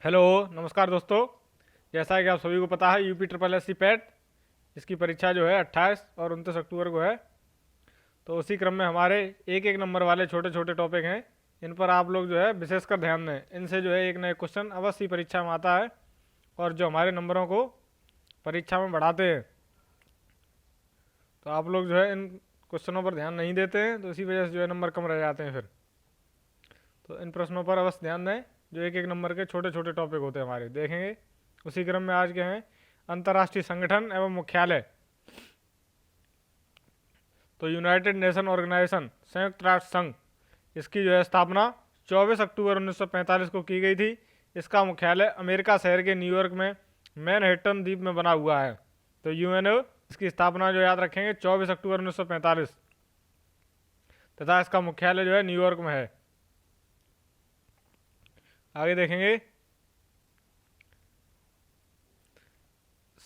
Hello, नमस्कार दोस्तों। जैसा कि आप सभी को पता है, UP triple S C PET इसकी परीक्षा जो है 28 और 29 अक्टूबर को है। तो उसी क्रम में हमारे एक एक नंबर वाले छोटे छोटे टॉपिक हैं, इन पर आप लोग जो है विशेषकर ध्यान दें। इनसे जो है एक ना एक क्वेश्चन अवश्य परीक्षा में आता है और जो हमारे नंबरों को परीक्षा में बढ़ाते हैं। तो आप लोग जो है इन क्वेश्चनों पर ध्यान नहीं देते हैं, तो इसी वजह से जो है नंबर कम रह जाते हैं फिर। तो इन प्रश्नों पर अवश्य ध्यान दें, जो एक एक नंबर के छोटे छोटे टॉपिक होते हैं हमारे, देखेंगे। उसी क्रम में आज के हैं अंतर्राष्ट्रीय संगठन एवं मुख्यालय। तो यूनाइटेड नेशन ऑर्गेनाइजेशन, संयुक्त राष्ट्र संघ, इसकी जो है स्थापना 24 अक्टूबर 1945 को की गई थी। इसका मुख्यालय अमेरिका शहर के न्यूयॉर्क में मैनहट्टन द्वीप में बना हुआ है। तो यूएनओ, इसकी स्थापना जो याद रखेंगे 24 अक्टूबर 1945, तथा इसका मुख्यालय जो है न्यूयॉर्क में है। आगे देखेंगे,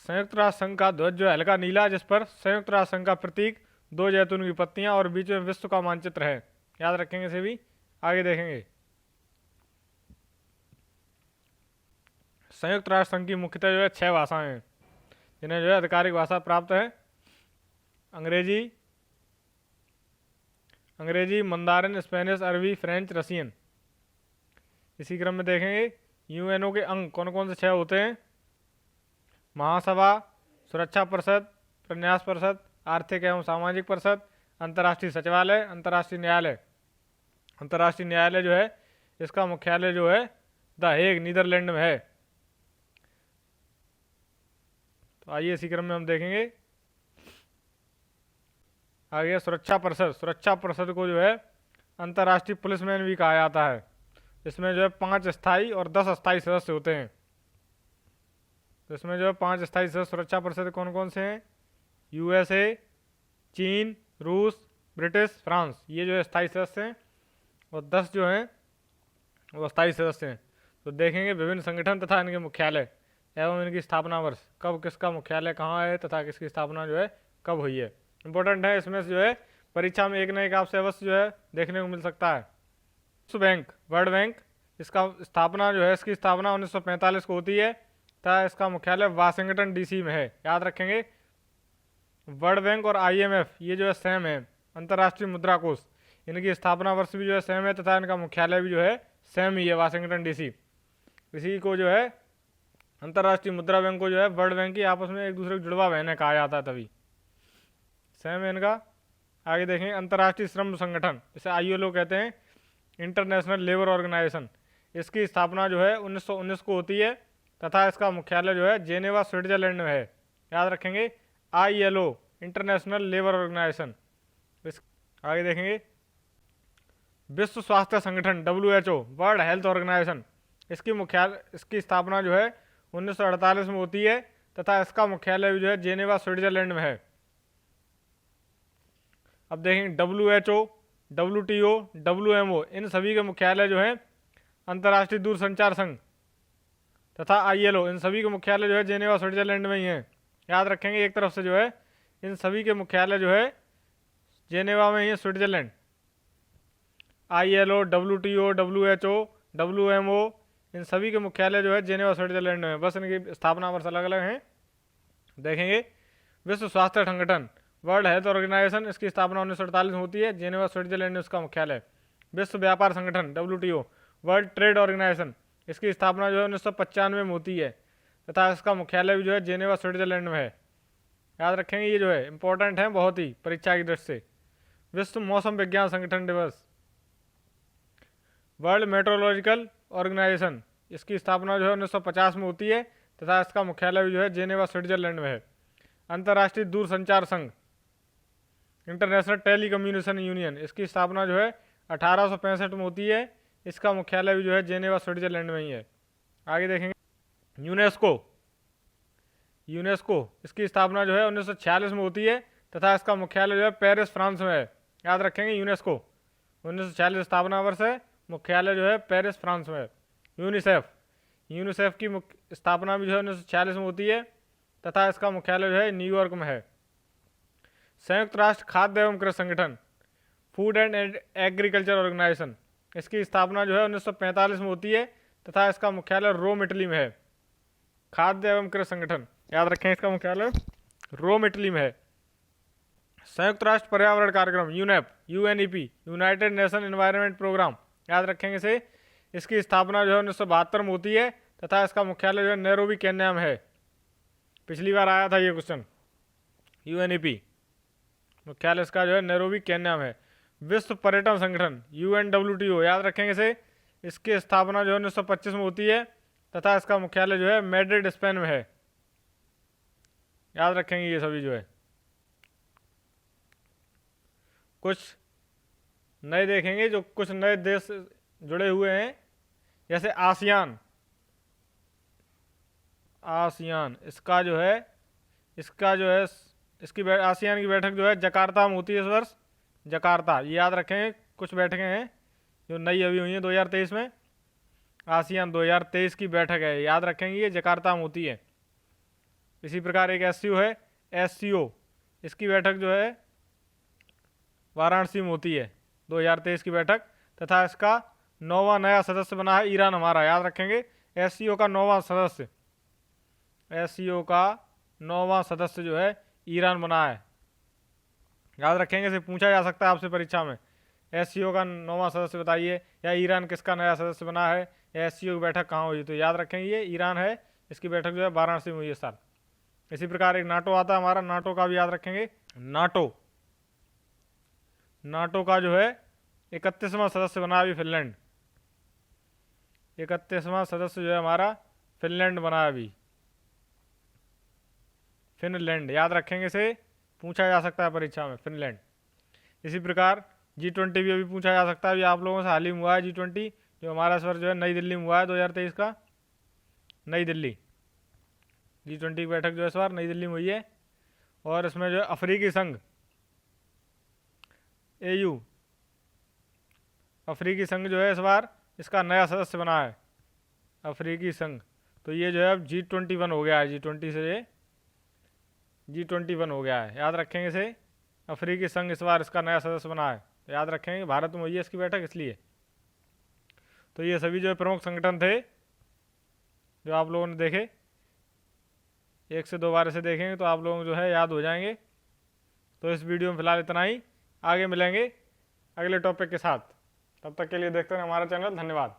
संयुक्त राष्ट्र संघ का ध्वज जो है हल्का नीला, जिस पर संयुक्त राष्ट्र संघ का प्रतीक 2 जैतून की पत्तियां और बीच में विश्व का मानचित्र है। याद रखेंगे इसे भी। आगे देखेंगे, संयुक्त राष्ट्र संघ की मुख्यतः जो है 6 भाषाएं हैं, जिन्हें जो है आधिकारिक भाषा प्राप्त है। अंग्रेजी, मंदारिन, स्पेनिश, अरबी, फ्रेंच, रशियन। इसी क्रम में देखेंगे यूएनओ के अंग कौन कौन से 6 होते हैं। महासभा, सुरक्षा परिषद, प्रन्यास परिषद, आर्थिक एवं सामाजिक परिषद, अंतर्राष्ट्रीय सचिवालय, अंतर्राष्ट्रीय न्यायालय। अंतर्राष्ट्रीय न्यायालय जो है इसका मुख्यालय जो है द हेग, नीदरलैंड में है। तो आइए इसी क्रम में हम देखेंगे आगे सुरक्षा परिषद। सुरक्षा परिषद को जो है अंतर्राष्ट्रीय पुलिसमैन भी कहा जाता है। इसमें जो है 5 स्थायी और 10 अस्थायी सदस्य होते हैं। तो इसमें जो है 5 स्थायी सदस्य सुरक्षा परिषद कौन कौन से हैं। यूएसए, चीन, रूस, ब्रिटिश, फ्रांस, ये जो है स्थायी सदस्य हैं, और 10 जो हैं वो अस्थायी सदस्य हैं। तो देखेंगे विभिन्न संगठन तथा इनके मुख्यालय एवं इनकी स्थापना वर्ष, कब किसका मुख्यालय कहाँ है तथा किसकी स्थापना जो है कब हुई है। इंपॉर्टेंट है, इसमें से जो है परीक्षा में एक न एक आपसे अवश्य जो है देखने को मिल सकता है। विश्व बैंक, वर्ल्ड बैंक, इसका स्थापना जो है इसकी स्थापना 1945 को होती है तथा इसका मुख्यालय वाशिंगटन डीसी में है। याद रखेंगे, वर्ल्ड बैंक और आईएमएफ ये जो है सेम है। अंतर्राष्ट्रीय मुद्रा कोष, इनकी स्थापना वर्ष भी जो है सेम है तथा इनका मुख्यालय भी जो है सेम ही है, वाशिंगटन डीसी। इसी को जो है अंतर्राष्ट्रीय मुद्रा बैंक को जो है वर्ल्ड बैंक की आपस में एक दूसरे को जुड़वा बहने कहा जाता है, तभी सेम है इनका। आगे देखेंगे अंतर्राष्ट्रीय श्रम संगठन, इसे आईएलओ कहते हैं, इंटरनेशनल लेबर ऑर्गेनाइजेशन। इसकी स्थापना जो है 1919 को होती है तथा इसका मुख्यालय जो है जेनेवा, स्विट्जरलैंड में है। याद रखेंगे, आईएलओ, इंटरनेशनल लेबर ऑर्गेनाइजेशन। आगे देखेंगे विश्व स्वास्थ्य संगठन, डब्ल्यूएचओ, वर्ल्ड हेल्थ ऑर्गेनाइजेशन। इसकी स्थापना जो है 1948 में होती है तथा इसका मुख्यालय भी जो है जेनेवा, स्विट्जरलैंड में है। अब देखेंगे डब्ल्यूएचओ, डब्ल्यूटीओ, डब्ल्यूएमओ, इन सभी के मुख्यालय जो है अंतर्राष्ट्रीय दूरसंचार संघ तथा आईएलओ, इन सभी के मुख्यालय जो है जेनेवा, स्विट्जरलैंड में ही है। याद रखेंगे, एक तरफ से जो है इन सभी के मुख्यालय जो है जेनेवा में ही है, Switzerland. ILO, WTO, WHO, WMO, इन सभी के मुख्यालय जो है जेनेवा, स्विट्जरलैंड में, बस इनकी स्थापना वर्ष अलग अलग हैं। देखेंगे विश्व स्वास्थ्य संगठन, वर्ल्ड हेल्थ ऑर्गेनाइजेशन, इसकी स्थापना 1948 में होती है, जेनेवा, स्विट्जरलैंड में उसका मुख्यालय। विश्व व्यापार संगठन, डब्ल्यूटीओ, वर्ल्ड ट्रेड ऑर्गेनाइजेशन, इसकी स्थापना जो है 1995 में होती है तथा इसका मुख्यालय भी जो है जेनेवा, स्विट्जरलैंड में है। याद रखेंगे, ये जो है इंपॉर्टेंट है बहुत ही परीक्षा की दृष्टि से। विश्व मौसम विज्ञान संगठन दिवस, वर्ल्ड मेट्रोलॉजिकल ऑर्गेनाइजेशन, इसकी स्थापना जो है 1950 में होती है तथा इसका मुख्यालय भी जो है जेनेवा, स्विट्जरलैंड में है। अंतर्राष्ट्रीय दूरसंचार संघ, इंटरनेशनल टेलीकम्युनिकेशन यूनियन, इसकी स्थापना जो है 1865 में होती है, इसका मुख्यालय भी जो है जेनेवा, स्विट्जरलैंड में ही है। आगे देखेंगे यूनेस्को, इसकी स्थापना जो है 1946 में होती है तथा इसका मुख्यालय जो है पेरिस, फ्रांस में है। याद रखेंगे, यूनेस्को 1946 स्थापना वर्ष है, मुख्यालय जो है पेरिस, फ्रांस में है। यूनिसेफ की स्थापना भी जो है 1946 में होती है तथा इसका मुख्यालय जो है न्यूयॉर्क में है। संयुक्त राष्ट्र खाद्य एवं कृषि संगठन, फूड एंड एग्रीकल्चर ऑर्गेनाइजेशन, इसकी स्थापना जो है 1945 में होती है तथा इसका मुख्यालय रोम इटली में है। खाद्य एवं कृषि संगठन, याद रखें इसका मुख्यालय रोम इटली में है। संयुक्त राष्ट्र पर्यावरण कार्यक्रम UNEP, UNEP, United Nation environment programme, याद रखेंगे इसे। इसकी स्थापना जो है 1972 में होती है तथा इसका मुख्यालय जो है नैरोबी केन्या में है। पिछली बार आया था ये क्वेश्चन। यूएनईपी मुख्यालय इसका जो है नैरोबी केन्या में है। विश्व पर्यटन संगठन यूएनडब्ल्यूटीओ, याद रखेंगे इसे। इसकी स्थापना जो है 1925 में होती है तथा इसका मुख्यालय जो है मैड्रिड स्पेन में है। याद रखेंगे ये सभी जो है। कुछ नए देखेंगे, जो कुछ नए देश जुड़े हुए हैं, जैसे आसियान। आसियान इसका जो है इसकी आसियान की बैठक जो है जकार्ता में होती है इस वर्ष। जकार्ता, ये याद रखें। कुछ बैठकें हैं जो नई अभी हुई हैं 2023 में। आसियान 2023 की बैठक है, याद रखेंगे, ये जकार्ता में होती है। इसी प्रकार एक एससीओ है, एससीओ, इसकी बैठक जो है वाराणसी में होती है 2023 की बैठक। तथा इसका 9वां नया सदस्य बना है ईरान हमारा, याद रखेंगे। एससीओ का 9वां सदस्य, एससीओ का 9वां सदस्य जो है ईरान बना है, याद रखेंगे। इसे पूछा जा सकता है आपसे परीक्षा में, एससीओ का 9वां सदस्य बताइए, या ईरान किसका नया सदस्य बना है, या एससीओ की बैठक कहाँ हुई। तो याद रखेंगे ये ईरान है, इसकी बैठक जो है वाराणसी में हुई है साल। इसी प्रकार एक नाटो आता है हमारा, नाटो का भी याद रखेंगे। नाटो का जो है 31वां सदस्य बना अभी फिनलैंड। 31वां सदस्य जो है हमारा फिनलैंड बना अभी, फिनलैंड, याद रखेंगे। इसे पूछा जा सकता है परीक्षा में, फिनलैंड। इसी प्रकार G20 भी अभी पूछा जा सकता है। अभी आप लोगों से हाल ही में हुआ है G20, जो हमारा इस वर्ष जो है नई दिल्ली में हुआ है 2023 का। नई दिल्ली G20 की बैठक जो है इस बार नई दिल्ली में हुई है। और इसमें जो है अफ्रीकी संघ AU, अफ्रीकी संघ जो है इस बार इसका नया सदस्य बना है, अफ्रीकी संघ। तो ये जो है अब G21 हो गया है, G20 से ये G21 हो गया है, याद रखेंगे इसे। अफ्रीकी संघ इस बार इसका नया सदस्य बना है, तो याद रखेंगे भारत में हुई है इसकी बैठक इसलिए। तो ये सभी जो है प्रमुख संगठन थे जो आप लोगों ने देखे। 1 से 2 बार इसे देखेंगे तो आप लोगों को जो है याद हो जाएंगे। तो इस वीडियो में फिलहाल इतना ही, आगे मिलेंगे अगले टॉपिक के साथ। तब तक के लिए देखते रहें हमारा चैनल। धन्यवाद।